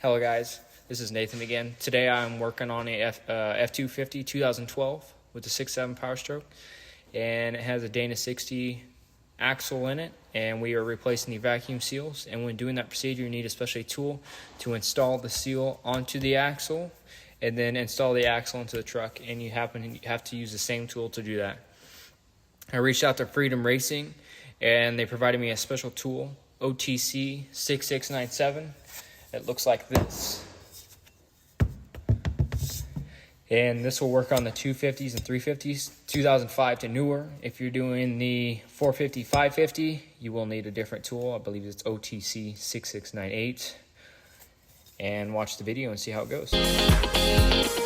Hello guys, this is Nathan again. Today I'm working on a F250 2012 with a 6.7 power stroke, and it has a Dana 60 axle in it, and we are replacing the vacuum seals. And when doing that procedure, you need a special tool to install the seal onto the axle and then install the axle into the truck, and you have to use the same tool to do that. I reached out to Freedom Racing and they provided me a special tool, OTC 6697. It looks like this, and this will work on the 250s and 350s, 2005 to newer. If you're doing the 450, 550, you will need a different tool. I believe it's OTC 6698. And watch the video and see how it goes.